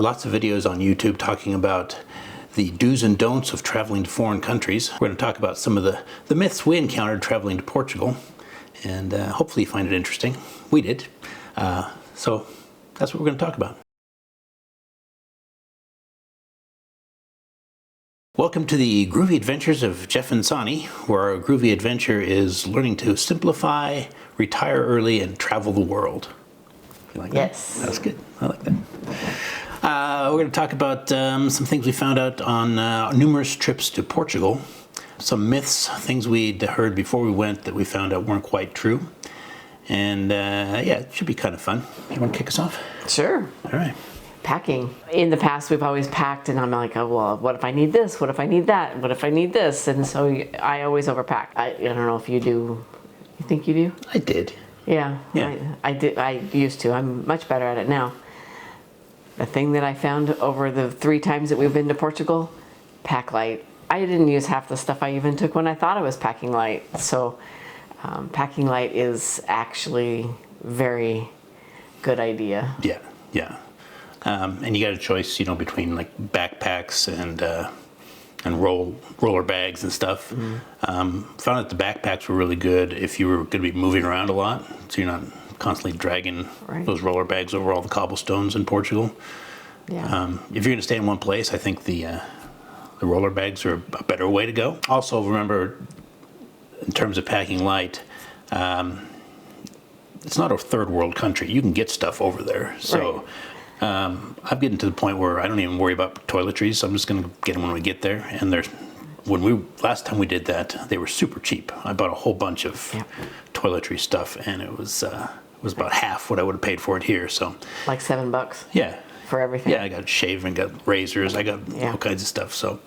lots of videos on YouTube talking about the do's and don'ts of traveling to foreign countries. We're going to talk about some of the myths we encountered traveling to Portugal, and hopefully you find it interesting. We did. So that's what we're going to talk about. Welcome to the Groovy Adventures of Jeff and Sonny, where our groovy adventure is learning to simplify, retire early, and travel the world. You like that? Yes. That's good. I like that. We're going to talk about some things we found out on numerous trips to Portugal. Some myths, things we'd heard before we went that we found out weren't quite true. And yeah, it should be kind of fun. You want to kick us off? Sure. All right. Packing. In the past, we've always packed, and I'm like, oh, well, what if I need this? What if I need that? What if I need this? And so I always overpack. I don't know if you do. You think you do? I did. Yeah. I did. I used to. I'm much better at it now. The thing that I found over the 3 times that we've been to Portugal, pack light. I didn't use half the stuff I even took when I thought I was packing light. So packing light is actually very good idea. Yeah, yeah. And you got a choice, between like backpacks and roller bags and stuff. Mm-hmm. Found that the backpacks were really good if you were going to be moving around a lot, so you're not constantly dragging those roller bags over all the cobblestones in Portugal. Yeah. If you're going to stay in one place, I think the roller bags are a better way to go. Also, remember, in terms of packing light, it's not a third world country. You can get stuff over there, so. Right. I'm getting to the point where I don't even worry about toiletries. So I'm just going to get them when we get there. And last time we did that, they were super cheap. I bought a whole bunch of toiletry stuff, and it was about half what I would have paid for it here. So like $7. Yeah. For everything. Yeah, I got shaving, got razors, I got all kinds of stuff. So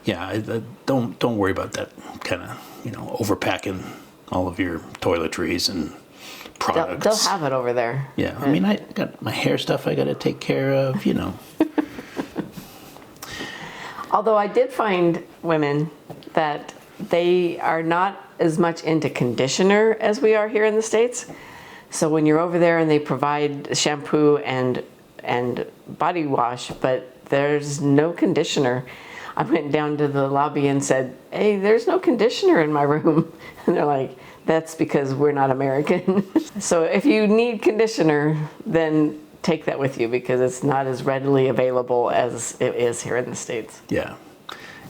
yeah, I don't worry about that kind of overpacking all of your toiletries and products. They'll have it over there. Yeah, I mean, I got my hair stuff I got to take care of, Although I did find women that they are not as much into conditioner as we are here in the States. So when you're over there and they provide shampoo and body wash, but there's no conditioner. I went down to the lobby and said, hey, there's no conditioner in my room. And they're like, that's because we're not American. So if you need conditioner, then take that with you because it's not as readily available as it is here in the States. Yeah.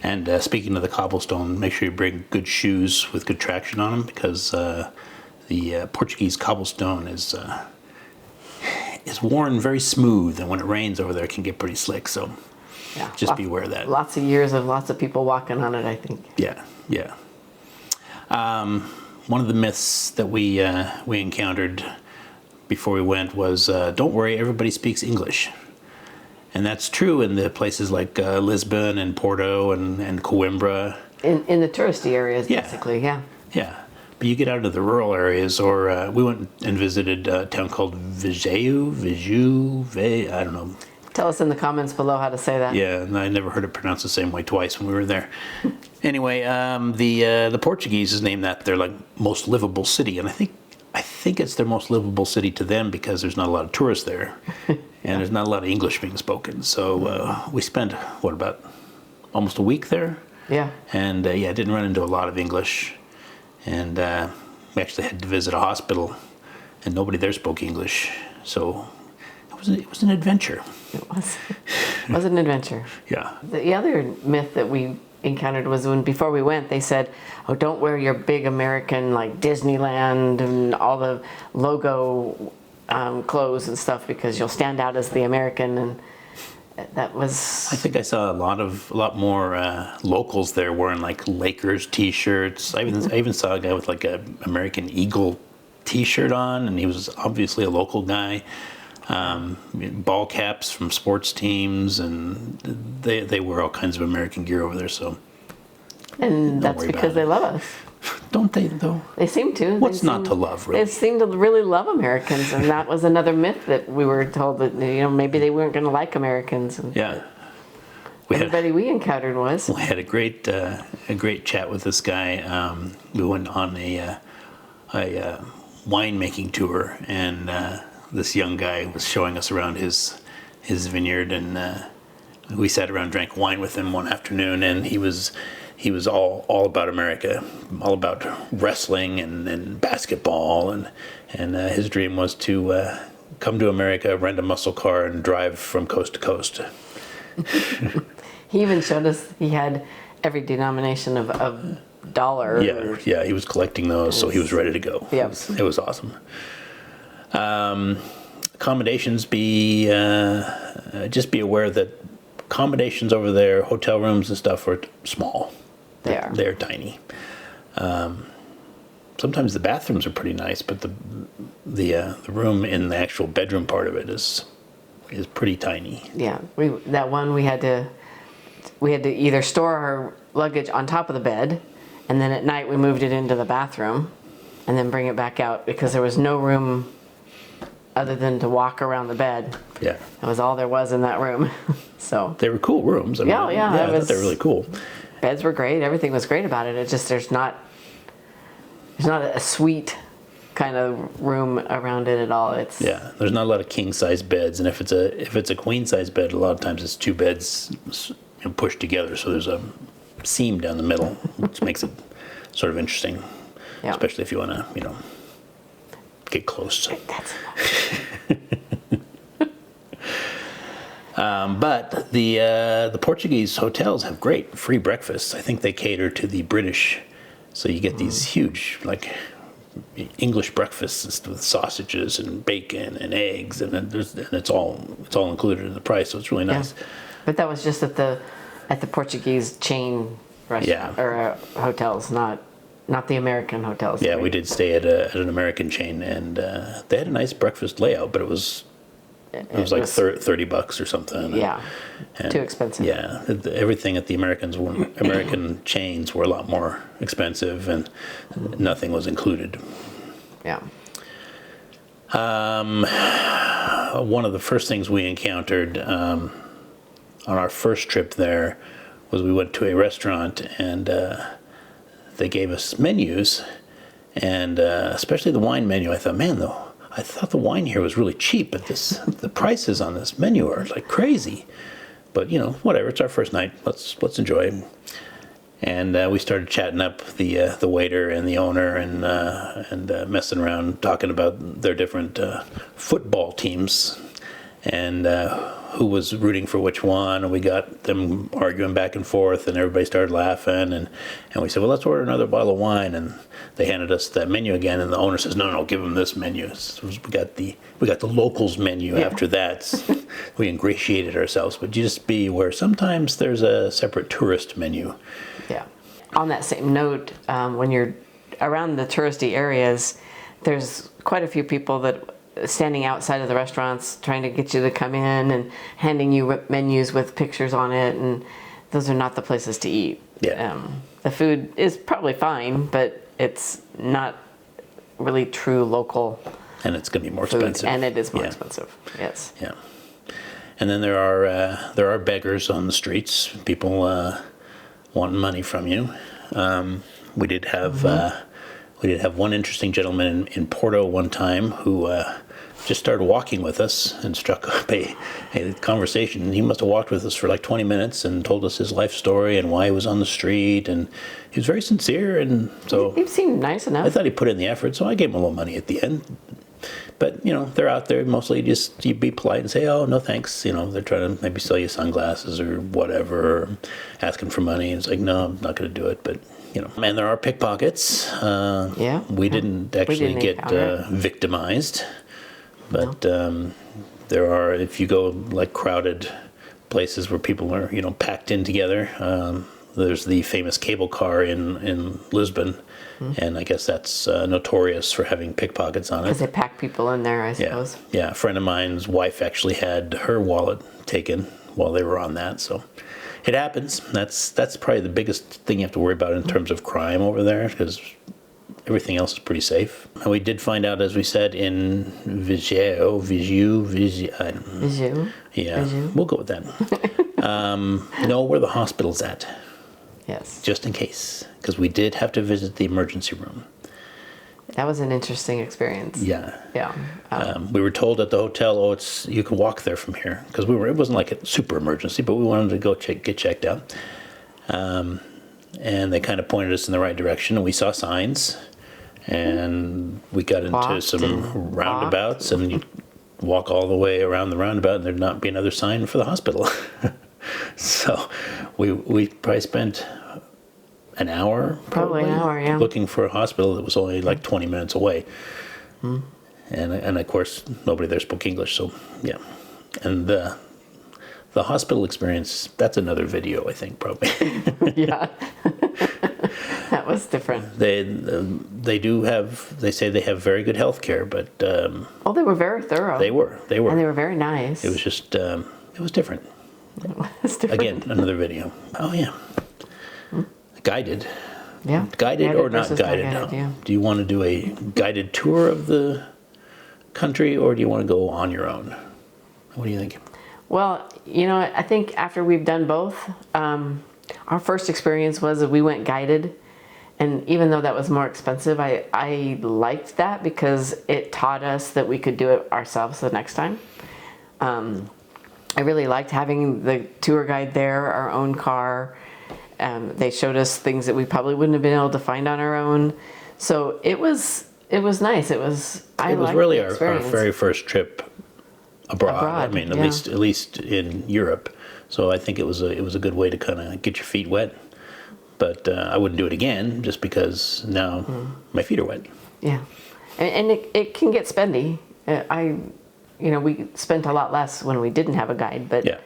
And speaking of the cobblestone, make sure you bring good shoes with good traction on them because the Portuguese cobblestone is worn very smooth, and when it rains over there, it can get pretty slick. So just be aware of that. Lots of years of lots of people walking on it, I think. Yeah, yeah. One of the myths that we encountered before we went was, don't worry, everybody speaks English. And that's true in the places like Lisbon and Porto and Coimbra. In the touristy areas, basically, yeah. Yeah. But you get out into the rural areas, or we went and visited a town called Viseu, I don't know. Tell us in the comments below how to say that. Yeah, and I never heard it pronounced the same way twice when we were there. Anyway, the Portuguese is named that their most livable city, and I think it's their most livable city to them because there's not a lot of tourists there, and there's not a lot of English being spoken. So we spent about almost a week there. Yeah. And didn't run into a lot of English, and we actually had to visit a hospital, and nobody there spoke English. So it was an adventure. It was an adventure. Yeah. The other myth that we encountered was when before we went, they said, oh, don't wear your big American like Disneyland and all the logo clothes and stuff because you'll stand out as the American. And that was... I think I saw a lot more locals there wearing like Lakers t-shirts. I even saw a guy with like a American Eagle t-shirt on, and he was obviously a local guy. Ball caps from sports teams, and they wear all kinds of American gear over there. So, and that's because they love us, don't they? Though they seem to. What's not to love? Really, they seem to really love Americans, and that was another myth that we were told that maybe they weren't going to like Americans. And yeah, everybody we encountered was. We had a great chat with this guy. We went on a winemaking tour, and this young guy was showing us around his his vineyard, and we sat around, drank wine with him one afternoon, and he was all about America, all about wrestling and basketball, and his dream was to come to America, rent a muscle car, and drive from coast to coast. He even showed us he had every denomination of dollar. Yeah, he was collecting those, so he was ready to go. Yep. It was awesome. Accommodations, just be aware that accommodations over there, hotel rooms and stuff, are small. They're tiny. Sometimes the bathrooms are pretty nice, but the room in the actual bedroom part of it is pretty tiny. Yeah, we had to either store our luggage on top of the bed, and then at night we moved it into the bathroom, and then bring it back out because there was no room other than to walk around the bed. Yeah, that was all there was in that room. So they were cool rooms. I thought they were really cool. Beds were great. Everything was great about it. It's just there's not a suite kind of room around it at all. There's not a lot of king size beds, and if it's a queen size bed, a lot of times it's two beds pushed together, so there's a seam down the middle, which makes it sort of interesting, especially if you want to get close. That's but the Portuguese hotels have great free breakfasts. I think they cater to the British, so you get these huge English breakfasts with sausages and bacon and eggs, and it's all included in the price. So it's really nice. Yeah. But that was just at the Portuguese chain restaurant or hotels, not the American hotels. Yeah, we did stay at an American chain, and they had a nice breakfast layout, but it was like $30 or something. Yeah, and too expensive. Yeah, everything at the American chains were a lot more expensive, and nothing was included. Yeah. One of the first things we encountered on our first trip there was we went to a restaurant, and they gave us menus, and especially the wine menu. I thought, I thought the wine here was really cheap, but the prices on this menu are like crazy. But whatever. It's our first night. Let's enjoy. And we started chatting up the waiter and the owner, and messing around, talking about their different football teams, and who was rooting for which one. And we got them arguing back and forth, and everybody started laughing. And we said, well, let's order another bottle of wine. And they handed us that menu again, and the owner says, no, give them this menu. So we got the locals menu after that. We ingratiated ourselves. But you just be aware, sometimes there's a separate tourist menu. Yeah. On that same note, when you're around the touristy areas, there's quite a few people that standing outside of the restaurants trying to get you to come in and handing you menus with pictures on it, and those are not the places to eat. Yeah. The food is probably fine, but it's not really true local. And it's going to be more food, expensive. and it is more expensive. Yes. Yeah. And then there are beggars on the streets. People wanting money from you. We did have one interesting gentleman in Porto one time who just started walking with us and struck up a conversation. He must have walked with us for like 20 minutes and told us his life story and why he was on the street, and he was very sincere, and so he seemed nice enough. I thought he put in the effort, so I gave him a little money at the end. But they're out there mostly just you be polite and say, oh, no thanks. They're trying to maybe sell you sunglasses or whatever, or asking for money, and it's like, no, I'm not going to do it. But and there are pickpockets. We didn't actually get victimized, but there are, if you go like crowded places where people are packed in together. There's the famous cable car in Lisbon, and I guess that's notorious for having pickpockets on it. Because they pack people in there, I suppose. Yeah, a friend of mine's wife actually had her wallet taken while they were on that, so it happens. That's probably the biggest thing you have to worry about in terms of crime over there, because everything else is pretty safe. And we did find out, as we said, in Viseu. Yeah, we'll go with that. Know where the hospital's at. Yes. Just in case, because we did have to visit the emergency room. That was an interesting experience. Yeah. Yeah. We were told at the hotel, you can walk there from here, because it wasn't like a super emergency, but we wanted to go get checked out. And they kind of pointed us in the right direction, and we saw signs, and we got into some roundabouts, and you walk all the way around the roundabout, and there'd not be another sign for the hospital. So we probably spent an hour, Probably an hour, yeah. looking for a hospital that was only like 20 minutes away. And of course, nobody there spoke English, so yeah. And the hospital experience, that's another video, I think, probably. Yeah. That was different. They say they have very good health care, but Oh, they were very thorough. they were. And they were very nice. It was just, it was different. It's different. Again, another video. Oh, yeah. Guided. Yeah. Guided or not versus guided? guided, No. yeah. Do you want to do a guided tour of the country, or do you want to go on your own? What do you think? Well, I think after we've done both, our first experience was that we went guided. And even though that was more expensive, I liked that because it taught us that we could do it ourselves the next time. I really liked having the tour guide there, our own car. They showed us things that we probably wouldn't have been able to find on our own. So it was nice. It was Really our very first trip abroad. I mean, yeah. at least in Europe. So I think it was a good way to kind of get your feet wet. But I wouldn't do it again just because now my feet are wet. Yeah, and it can get spendy. We spent a lot less when we didn't have a guide, but Yeah.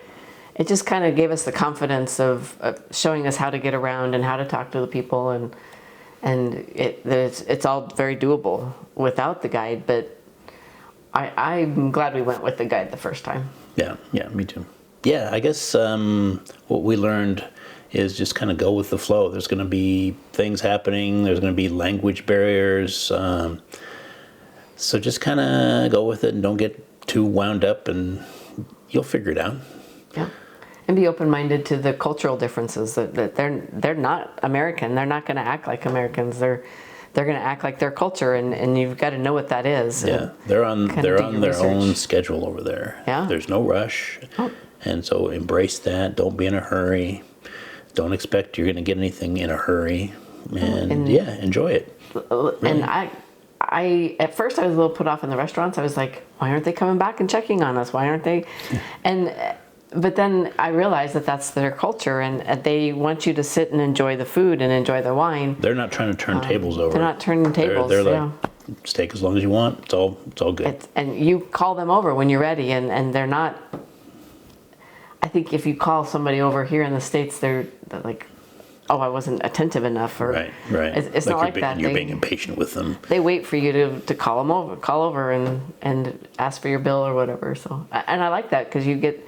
it just kind of gave us the confidence of showing us how to get around and how to talk to the people, and it's all very doable without the guide. But I'm glad we went with the guide the first time. Yeah, me too. Yeah, I guess what we learned is just kind of go with the flow. There's going to be things happening. There's going to be language barriers. So just kind of go with it and don't get too wound up, and you'll figure it out. Yeah, and be open-minded to the cultural differences. That they're not American. They're not going to act like Americans. They're going to act like their culture, and you've got to know what that is. Yeah, they're on their research. own schedule over there. Yeah. There's no rush, and so embrace that. Don't be in a hurry. Don't expect you're going to get anything in a hurry, and enjoy it. Really. And I at first I was a little put off in the restaurants. I was like, why aren't they coming back and checking on us? Why aren't they? But then I realized that that's their culture, and they want you to sit and enjoy the food and enjoy the wine. They're not trying to turn tables over. They're not turning tables. They're like, steak as long as you want. It's all good. And you call them over when you're ready, and they're not. I think if you call somebody over here in the States, they're like, oh, I wasn't attentive enough, or right. It's not like that. You're being impatient with them. They wait for you to call over and ask for your bill or whatever. So, and I like that because you get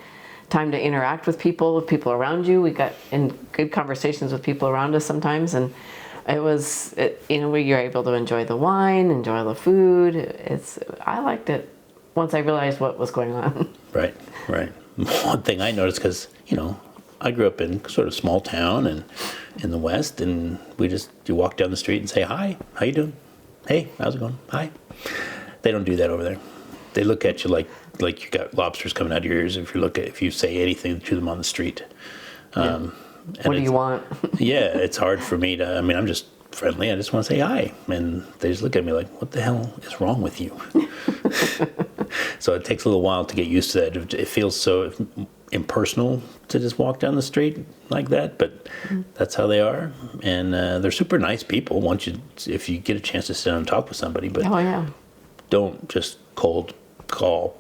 time to interact with people around you. We got in good conversations with people around us sometimes, and you're able to enjoy the wine, enjoy the food. I liked it once I realized what was going on. Right. One thing I noticed, because I grew up in sort of small town and in the West, and you walk down the street and say, hi, how you doing? Hey, how's it going? Hi. They don't do that over there. They look at you like you got lobsters coming out of your ears if you say anything to them on the street. What do you want? Yeah, it's hard for me to. I mean, I'm just friendly. I just want to say hi, and they just look at me like, "What the hell is wrong with you?" So it takes a little while to get used to that. It feels so impersonal to just walk down the street like that, but that's how they are, and they're super nice people. If you get a chance to sit down and talk with somebody, but don't just cold call.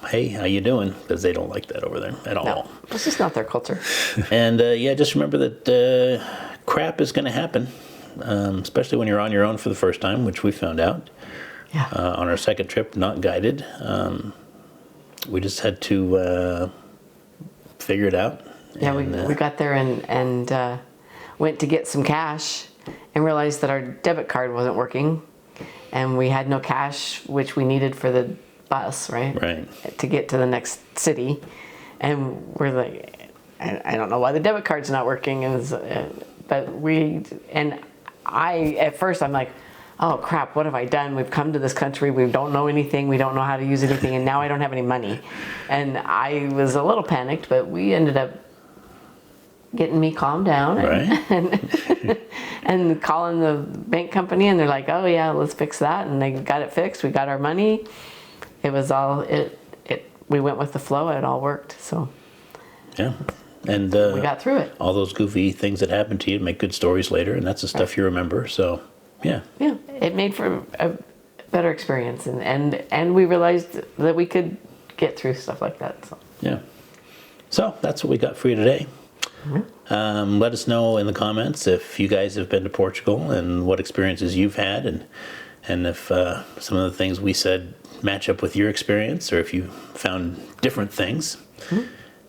Hey, how you doing? Because they don't like that over there at all. No, it's just not their culture. And just remember that crap is going to happen, especially when you're on your own for the first time, which we found out. Yeah. On our second trip, not guided. We just had to figure it out. Yeah, we got there and went to get some cash and realized that our debit card wasn't working, and we had no cash, which we needed for the bus, right, to get to the next city. And we're like, I don't know why the debit card's not working. At first I'm like, oh crap, what have I done? We've come to this country, we don't know anything, we don't know how to use anything, and now I don't have any money. And I was a little panicked, but we ended up getting me calmed down and calling the bank company, and they're like, oh yeah, let's fix that. And they got it fixed. We got our money. It was all, we went with the flow. It all worked. So Yeah. And we got through it. all those goofy things that happened to you make good stories later, and that's the stuff you remember. So, yeah. Yeah, it made for a better experience, and we realized that we could get through stuff like that. So. Yeah. So that's what we got for you today. Let us know in the comments if you guys have been to Portugal and what experiences you've had, and if some of the things we said match up with your experience, or if you found different things.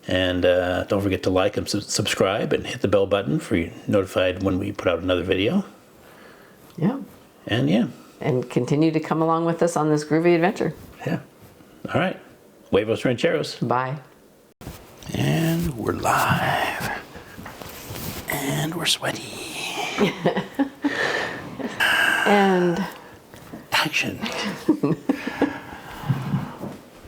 And don't forget to like and subscribe and hit the bell button for you notified when we put out another video. Yeah. And yeah. And continue to come along with us on this groovy adventure. Yeah. All right. Huevos rancheros. Bye. And we're live. And we're sweaty. And Action.